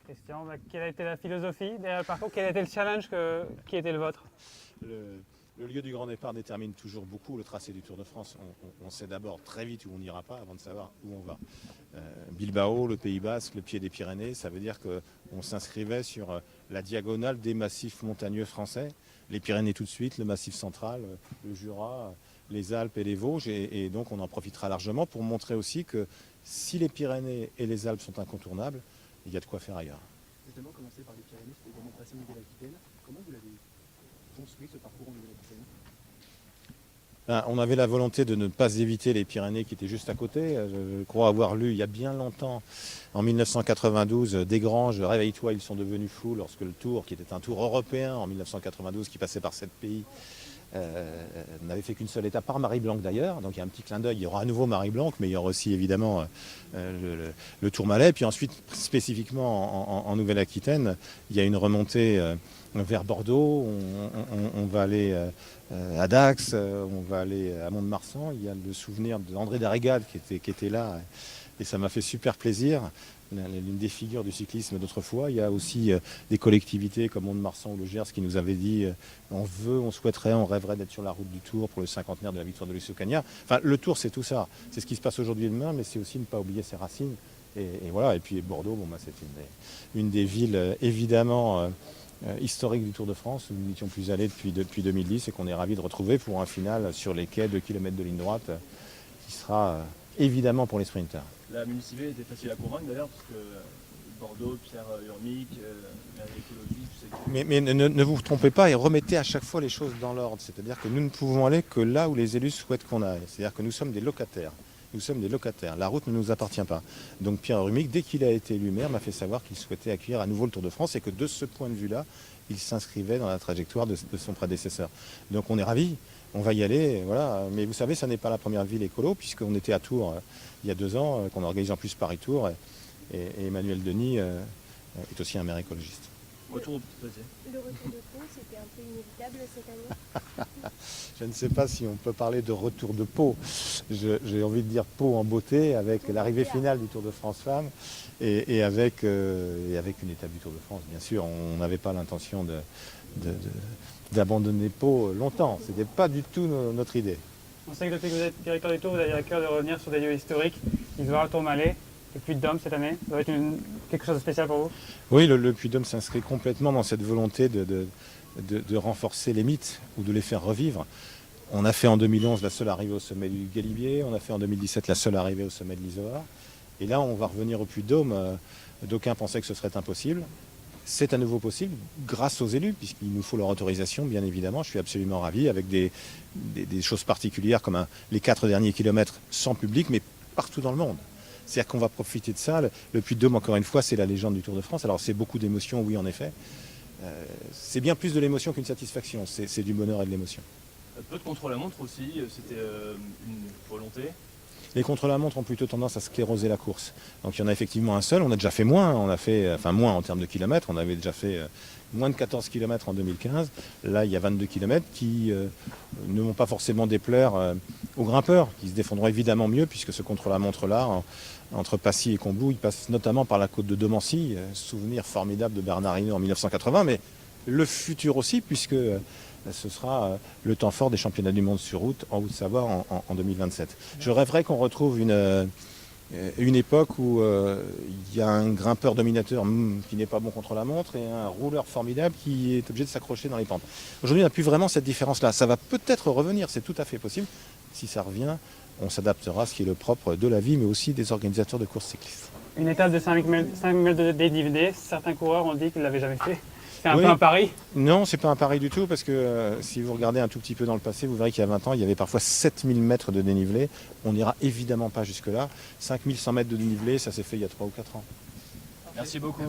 Christian, quelle a été la philosophie derrière le parcours? Quel a été le challenge qui était le vôtre? Le lieu du grand départ détermine toujours beaucoup le tracé du Tour de France. On sait d'abord très vite où on n'ira pas avant de savoir où on va. Bilbao, le Pays Basque, le pied des Pyrénées, ça veut dire qu'on s'inscrivait sur la diagonale des massifs montagneux français. Les Pyrénées tout de suite, le Massif central, le Jura, les Alpes et les Vosges. Et donc on en profitera largement pour montrer aussi que si les Pyrénées et les Alpes sont incontournables, il y a de quoi faire ailleurs. Justement, commencer par les Pyrénées, c'était également passer en Nouvelle-Aquitaine. Comment vous l'avez construit ce parcours en Nouvelle-Aquitaine? On avait la volonté de ne pas éviter les Pyrénées qui étaient juste à côté. Je crois avoir lu il y a bien longtemps, en 1992, Desgranges, Réveille-toi, ils sont devenus fous, lorsque le Tour, qui était un Tour européen en 1992, qui passait par 7 pays, n'avait fait qu'une seule étape par Marie-Blanque d'ailleurs. Donc il y a un petit clin d'œil, il y aura à nouveau Marie-Blanque, mais il y aura aussi évidemment le Tourmalet. Puis ensuite, spécifiquement en Nouvelle-Aquitaine, il y a une remontée vers Bordeaux, on va aller à Dax, on va aller à Mont-de-Marsan. Il y a le souvenir d'André Darrigade qui était là et ça m'a fait super plaisir. L'une des figures du cyclisme d'autrefois. Il y a aussi des collectivités comme Mont-de-Marsan ou le Gers qui nous avaient dit on souhaiterait, on rêverait d'être sur la route du Tour pour le cinquantenaire de la victoire de Lucio Cagna. Enfin, le Tour, c'est tout ça. C'est ce qui se passe aujourd'hui et demain, mais c'est aussi ne pas oublier ses racines. Et voilà. Et puis Bordeaux, c'est une des villes évidemment historique du Tour de France, où nous n'étions plus allés depuis 2010 et qu'on est ravis de retrouver pour un final sur les quais, 2 km de ligne droite, qui sera évidemment pour les sprinters. La municipalité était facile à convaincre d'ailleurs, parce que Bordeaux, Pierre Urmic, l'écologie, tout ça. Mais ne vous trompez pas et remettez à chaque fois les choses dans l'ordre. C'est-à-dire que nous ne pouvons aller que là où les élus souhaitent qu'on aille. C'est-à-dire que nous sommes des locataires. Nous sommes des locataires. La route ne nous appartient pas. Donc Pierre Urmic, dès qu'il a été élu maire, m'a fait savoir qu'il souhaitait accueillir à nouveau le Tour de France et que de ce point de vue-là, il s'inscrivait dans la trajectoire de son prédécesseur. Donc on est ravis, on va y aller, voilà. Mais vous savez, ça n'est pas la première ville écolo, puisqu'on était à Tours il y a 2 ans, qu'on organise en plus Paris-Tours, et Emmanuel Denis est aussi un maire écologiste. Retour au petit plaisir. Le retour de Pau, c'était un peu inévitable cette année? Je ne sais pas si on peut parler de retour de Pau. J'ai envie de dire Pau en beauté, avec l'arrivée finale du Tour de France Femmes et avec une étape du Tour de France. Bien sûr, on n'avait pas l'intention d'abandonner Pau longtemps. Ce n'était pas du tout notre idée. On sait que depuis que vous êtes directeur du Tour, vous avez à cœur de revenir sur des lieux historiques. L'Isoire, le Tourmalet, le Puy-de-Dôme cette année. Ça va être quelque chose de spécial pour vous? Oui, le Puy-de-Dôme s'inscrit complètement dans cette volonté de renforcer les mythes ou de les faire revivre. On a fait en 2011 la seule arrivée au sommet du Galibier, on a fait en 2017 la seule arrivée au sommet de l'Isoire. Et là, on va revenir au Puy-de-Dôme. D'aucuns pensaient que ce serait impossible. C'est à nouveau possible grâce aux élus, puisqu'il nous faut leur autorisation, bien évidemment. Je suis absolument ravi, avec des choses particulières comme les 4 derniers kilomètres sans public, mais partout dans le monde. C'est-à-dire qu'on va profiter de ça. Le Puy-de-Dôme, encore une fois, c'est la légende du Tour de France. Alors c'est beaucoup d'émotions, oui, en effet. C'est bien plus de l'émotion qu'une satisfaction. C'est du bonheur et de l'émotion. Peu de contre-la-montre aussi, c'était une volonté. Les contre-la-montre ont plutôt tendance à scléroser la course. Donc il y en a effectivement un seul. On a déjà fait moins. On a fait, moins en termes de kilomètres. On avait déjà fait moins de 14 km en 2015. Là, il y a 22 km qui ne vont pas forcément déplaire aux grimpeurs, qui se défendront évidemment mieux, puisque ce contre-la-montre-là, entre Passy et Combloux, il passe notamment par la côte de Domancy, souvenir formidable de Bernard Hinault en 1980, mais le futur aussi, puisque ce sera le temps fort des championnats du monde sur route en Haute-Savoie en 2027. Je rêverais qu'on retrouve une époque où il y a un grimpeur dominateur qui n'est pas bon contre la montre et un rouleur formidable qui est obligé de s'accrocher dans les pentes. Aujourd'hui, on n'a plus vraiment cette différence-là. Ça va peut-être revenir, c'est tout à fait possible. Si ça revient, on s'adaptera à ce qui est le propre de la vie, mais aussi des organisateurs de courses cyclistes. Une étape de 5 000 de dénivelé, certains coureurs ont dit qu'ils ne l'avaient jamais fait. C'est un Oui. peu un pari? Non, c'est pas un pari du tout, parce que si vous regardez un tout petit peu dans le passé, vous verrez qu'il y a 20 ans, il y avait parfois 7000 mètres de dénivelé. On n'ira évidemment pas jusque-là. 5100 mètres de dénivelé, ça s'est fait il y a 3 ou 4 ans. Merci beaucoup.